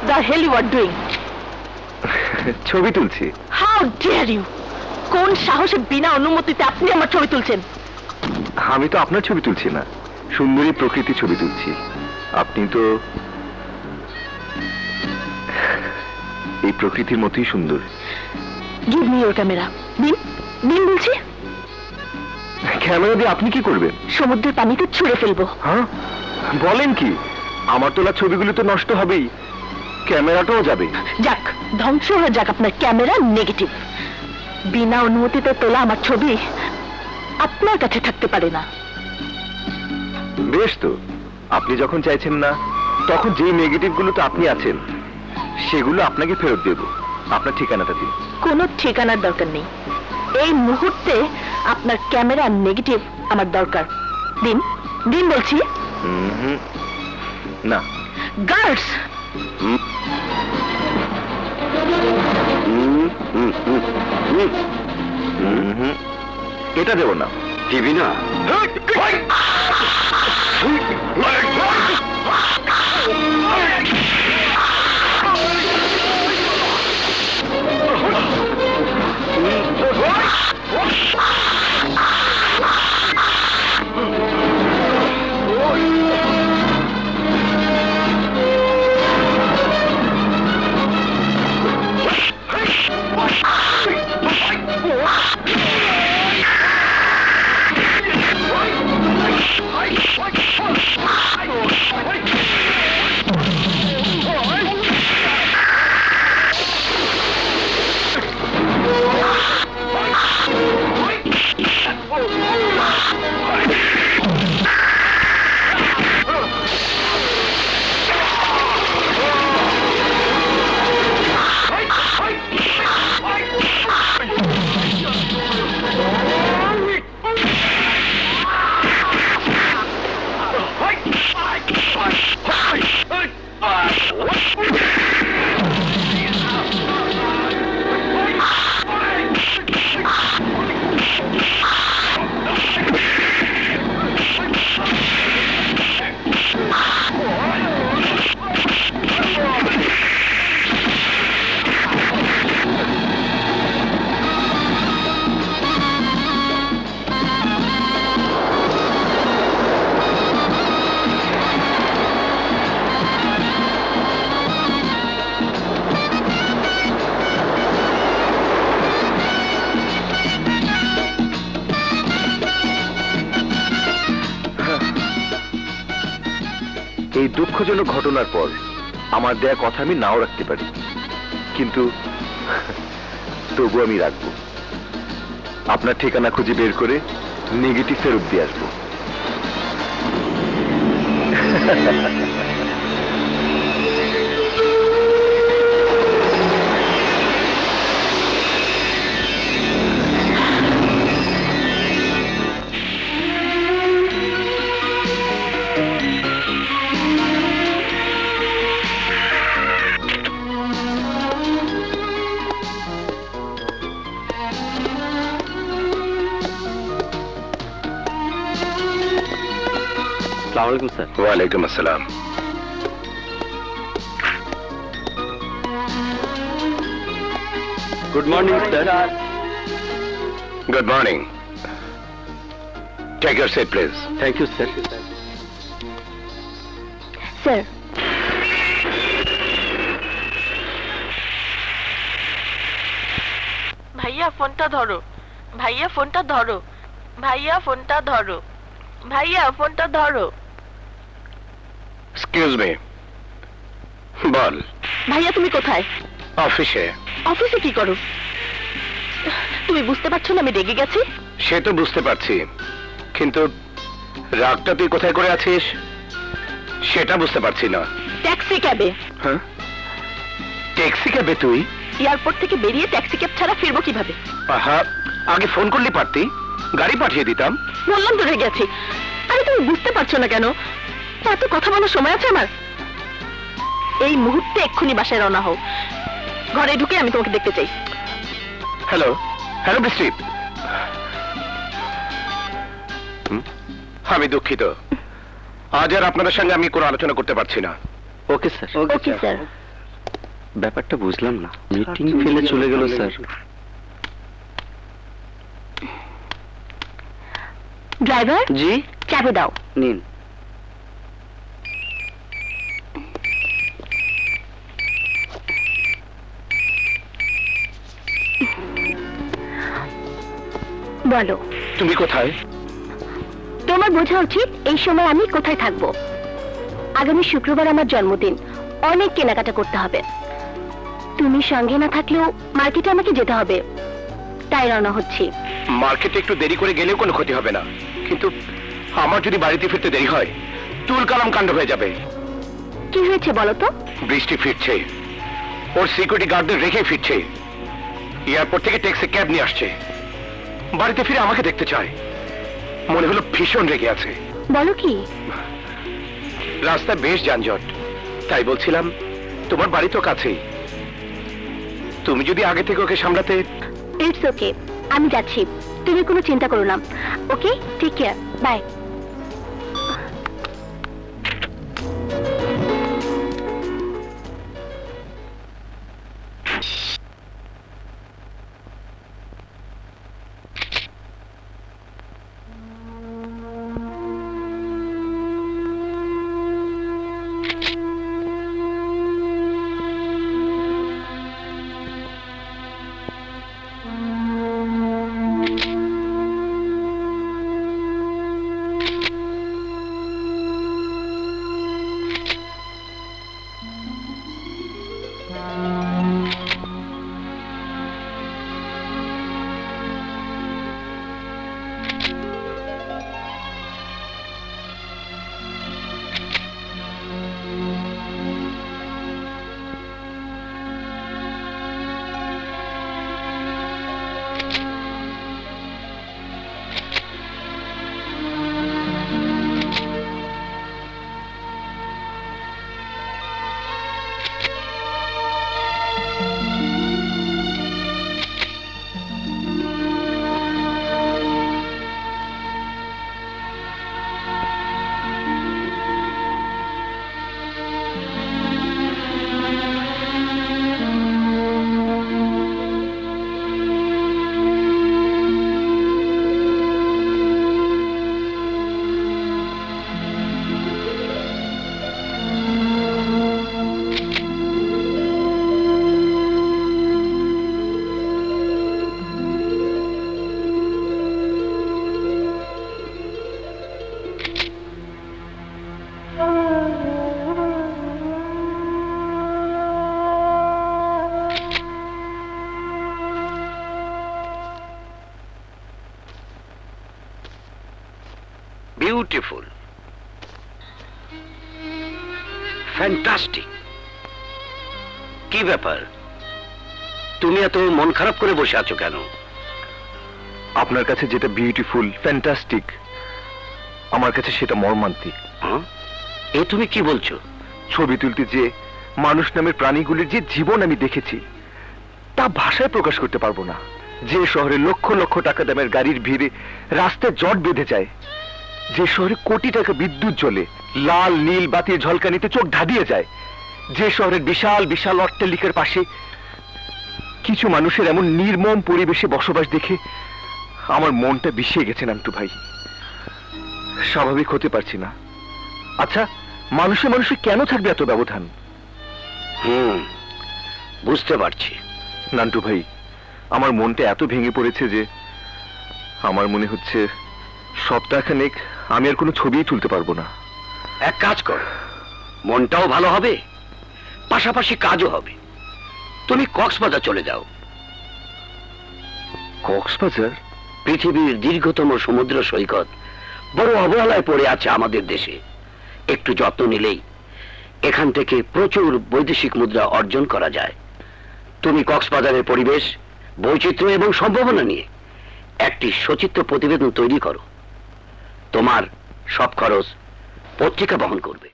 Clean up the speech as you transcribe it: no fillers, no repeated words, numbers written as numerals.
the hell you are doing? ছবি তুলছি। How dare you? কোন সাহসে বিনা অনুমতিতে আপনি আমার ছবি তুলছেন? আমি তো আপনার ছবি তুলছি না, সুন্দরী প্রকৃতির ছবি তুলছি। আপনি তো এই প্রকৃতির মতোই সুন্দর। Give me your camera. দিন দিন বলছি। ক্যামেরা দিয়ে আপনি কি করবেন? সমুদ্রের পানিতে ছুঁড়ে ফেলবো। হ্যাঁ, বলেন কি? আমার তোলা ছবিগুলো তো নষ্ট হবেই, ক্যামেরাটাও যাবে। যাক, ধ্বংস হয়ে যাক আপনার ক্যামেরা নেগেটিভ। বিনা অনুমতিতে তোলা আমার ছবি আপনার কাছে থাকতে পারে না। বেশ তো, আপনি যখন চাইছেন না, তখন যে নেগেটিভ গুলোতে আপনি আছেন সেগুলো আপনাকে ফেরত দেব। আপনার ঠিকানাটা দিন। কোনো ঠিকানার দরকার নেই, এই মুহূর্তে আপনার ক্যামেরা নেগেটিভ আমার দরকার। দিন দিন বলছি। না। গার্ডস, এটা দেব না। টিভি না। এই দুঃখজনক ঘটনার পর আমার দেয়া কথা আমি নাও রাখতে পারি, কিন্তু তবু আমি রাখবো। আপনার ঠিকানা খুঁজে বের করে নেগেটিভ ফেরত দিয়ে আসবো। अस्सलामुअलैकुम सर। वालेकुम अस्सलाम। Good morning sir. Good morning. Take your seat please. Thank you sir. Sir, ভাইয়া ফোনটা ধরো, ভাইয়া ফোনটা ধরো, ভাইয়া ফোনটা ধরো, ভাইয়া ফোনটা ধরো। Excuse me. বল। ভাইয়া তুমি কোথায়? অফিসে। অফিসে কি করো? তুমি বুঝতে পারছো না আমি রেগে গেছি? সে তো বুঝতে পারছি, কিন্তু রাগটা তুই কোথায় করে আছিস সেটা বুঝতে পারছি না। ট্যাক্সি ক্যাবে। হ্যাঁ, ট্যাক্সি ক্যাবে? তুই এয়ারপোর্ট থেকে বেরিয়ে ট্যাক্সি ক্যাব ছাড়া ফিরবো কিভাবে? আহা, আগে ফোন করলে পারতি, গাড়ি পাঠিয়ে দিতাম। বললাম তো রেগে আছি। আরে তুমি বুঝতে পারছো না কেন? এত কথা বলার সময় আছে আমার? এই মুহূর্তে এক্ষুনি বাসায় রওনা হও। ঘরে ঢুকে আমি তোমাকে দেখতে চাই। হ্যালো, হ্যালো বৃষ্টি। আমি দুঃখিত, আজ আর আপনাদের সঙ্গে আমি কোনো আলোচনা করতে পারছি না। Okay sir. Okay sir. ব্যাপারটা বুঝলাম না, মিটিং ফেলে চলে গেল স্যার। ড্রাইভার, জি চাবি দাও। নিন। বলো, তুমি কোথায়? তোমার বোঝা উচিত এই সময় আমি কোথায় থাকবো। আগামী শুক্রবার আমার জন্মদিন, অনেক কেনাকাটা করতে হবে। তুমি সঙ্গে না থাকলেও মার্কেটে আমাকে যেতে হবে, তাই রওনা হচ্ছি। মার্কেটে একটু দেরি করে গেলেও কোনো ক্ষতি হবে না, কিন্তু আমার যদি বাড়িতে ফিরতে দেরি হয় তুল কালাম কাণ্ড হয়ে যাবে। কি হয়েছে বলো তো? বৃষ্টি ফিরছে, ওর সিকিউরিটি গার্ডদের রেখে ফিরছে। এয়ারপোর্ট থেকে ট্যাক্সি ক্যাব নিয়ে আসছে, বাড়িতে ফিরে আমাকে দেখতে চায়। মনে হলো ভীষণ রেগে আছে। বলো কি? রাস্তায় বেশ যানজট, তাই বলছিলাম তোমার বাড়ি তো কাছেই, তুমি যদি আগে থেকে ওকে সামলাতে। ইটস ওকে, আমি যাচ্ছি, তুমি কোনো চিন্তা করো না। Okay, take care, bye. Beautiful, fantastic. কি ব্যাপার, তুমি এত মন খারাপ করে বসে আছো কেন? আপনার কাছে যেটা বিউটিফুল, ফ্যান্টাস্টিক, আমার কাছে সেটা মর্মান্তিক। এ তুমি কি বলছো? ছবি তুলতে যে মানুষ নামের প্রাণীগুলির যে জীবন আমি দেখেছি তা ভাষায় প্রকাশ করতে পারবো না। যে শহরে লক্ষ লক্ষ টাকা দামের গাড়ির ভিড়ে রাস্তায় জট বেঁধে যায়, যে শহরে কোটি টাকা বিদ্যুৎ জ্বলে, লাল নীল বাতির ঝলকানিতে চোখ ধাঁধিয়ে যায়, যে শহরের বিশাল বিশাল অট্টালিকার পাশে কিছু মানুষের এমন নির্মম পরিবেশে বসবাস দেখে আমার মনটা বিষিয়ে গেছে নান্টু ভাই। স্বাভাবিক হতে পারছি না। আচ্ছা, মানুষে মানুষে কেন থাকবে এত ব্যবধান? বুঝতে পারছি নান্টু ভাই, আমার মনটা এত ভেঙে পড়েছে যে আমার মনে হচ্ছে সপ্তাহখানেক আমি আর কোনো ছবিই তুলতে পারবো না। এক কাজ কর, মনটাও ভালো হবে, পাশাপাশি কাজও হবে। তুমি কক্সবাজার চলে যাও। কক্সবাজার? পৃথিবীর দীর্ঘতম সমুদ্র সৈকত বড় অবহেলায় পড়ে আছে আমাদের দেশে। একটু যত্ন নিলেই এখান থেকে প্রচুর বৈদেশিক মুদ্রা অর্জন করা যায়। তুমি কক্সবাজারের পরিবেশ, বৈচিত্র্য এবং সম্ভাবনা নিয়ে একটি সচিত্র প্রতিবেদন তৈরি করো। তোমার সব খরচ পত্রিকা বহন করবে।